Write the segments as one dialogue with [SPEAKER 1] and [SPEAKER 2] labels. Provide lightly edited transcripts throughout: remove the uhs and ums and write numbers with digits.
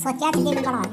[SPEAKER 1] صوتيات اللي بالبرامج.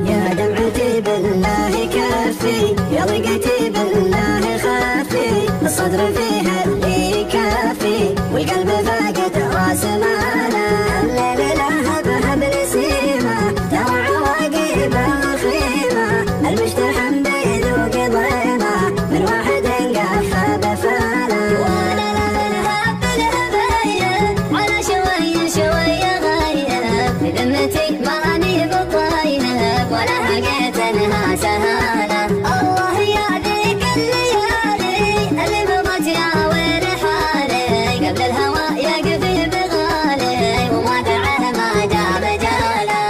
[SPEAKER 2] يا دمعتي بالله كفي، يا ضيقتي بالله خفي، الصدر فيها اللي كافي، والقلب فاقد راس ماله، الليل لهب هب نسيمه، ترى عواقب الخيمه، المجتحم بيذوق ضيمه، من واحد قفى بفاله، وانا لها بالهبايه، على شويه شويه غايه، في ذمتي ماني بطاينه، ولا حقيت انها سهاله، الله يا ذيك الليالي اللي مضت يا ويل حالي، قبل الهوى يقفي بغالي، وما دعه ما جاب جاله،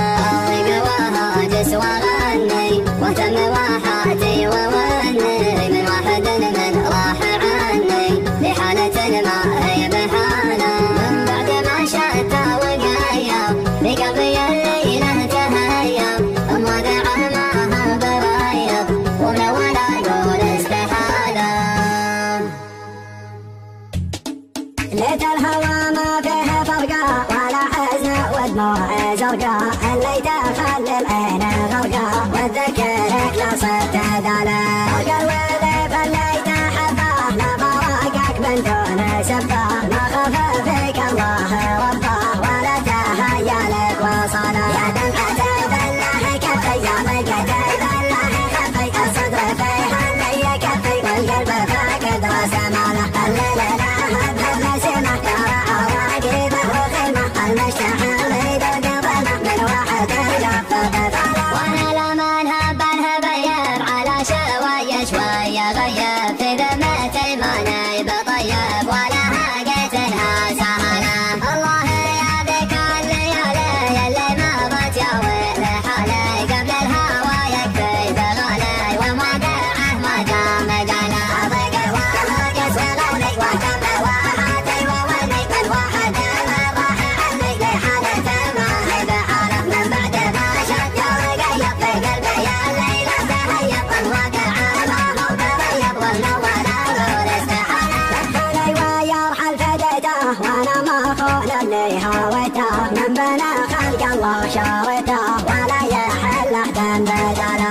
[SPEAKER 2] قواها جس وغني، واهتم واحاتي ووني، من واحد من راح عني، لحالة ما هي بحاله، من بعد ما شات وقايا، بقلبي الليله تهيا، وما دعه معها برايا، ومن ولا يقول استحاله. ليت الهوى ما فيه فرقه، ولا حزن ودموع زرقاء، اللي تخلي العين غرقاء، والذكر خلصت داله، فرق الولد اللي تحبه، لا فراقك من دون سبه، ما خاف فيك الله ربه، ولا تهيا لك وصله، يا دمعتي بالله كفي، يا ضيقتي بالله خفي، الصدر فيها اللي كفي، والقلب فاقد راس ماله، الليل لهب هب نسيمه، ترى عواقبه وخيمه، المجتحم يذوق ضيمه، من واحد قفى بفاله، وانا لما نهب نهبيب، على شويه شويه غيب، في ذمتي ماني بطيب، ولا حقيت انها سهله، الله يا ذيك الليالي اللي مضت يا ويل حالي، قبل الهوى يكفي بغالي، وما دعه ما جام جاله، ضيق وهاجس وغني، واهتم واحاتي ووني، من واحد من راح عني، لحالة ما هي بحاله، من بعد ما شد وقيض، في قلبي الليله تهيب، والواقع ما هو بريض، والنور يقول استحاله، لفني ويرحل فديته، وانا مخون اللي هويته، من بنى خلق الله شارته، ولا يحل احد بداله.